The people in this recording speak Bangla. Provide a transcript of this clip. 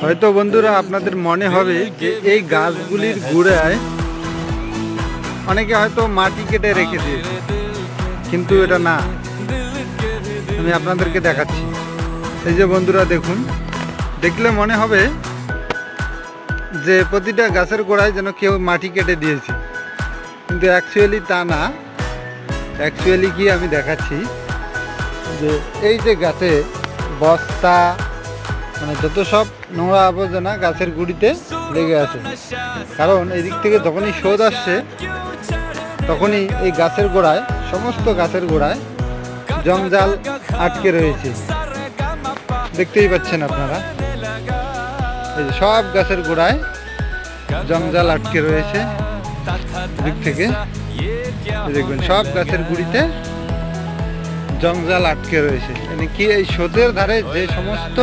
হয়তো বন্ধুরা আপনাদের মনে হবে যে এই গাছগুলির গোড়ায় অনেকে হয়তো মাটি কেটে রেখে দিয়েছে, কিন্তু এটা না। আমি আপনাদেরকে দেখাচ্ছি। এই যে বন্ধুরা দেখুন, দেখলে মনে হবে যে প্রতিটা গাছের গোড়ায় যেন কেউ মাটি কেটে দিয়েছে, কিন্তু অ্যাকচুয়ালি তা না। অ্যাকচুয়ালি কি আমি দেখাচ্ছি যে এই যে গাছে বস্তা মানে যত সব নোংরা আবর্জনা গাছের গুঁড়িতে লেগে আছে, কারণ এদিক থেকে যখনই স্রোত আসছে তখনই এই গাছের গোড়ায়, সমস্ত গাছের গোড়ায় জঞ্জাল আটকে রয়েছে। দেখতেই পাচ্ছেন আপনারা, এই যে সব গাছের গোড়ায় জঞ্জাল আটকে রয়েছে। দিক থেকে দেখবেন সব গাছের গুঁড়িতে জঞ্জাল আটকে রয়েছে। মানে কি এই স্রোতের ধারে যে সমস্ত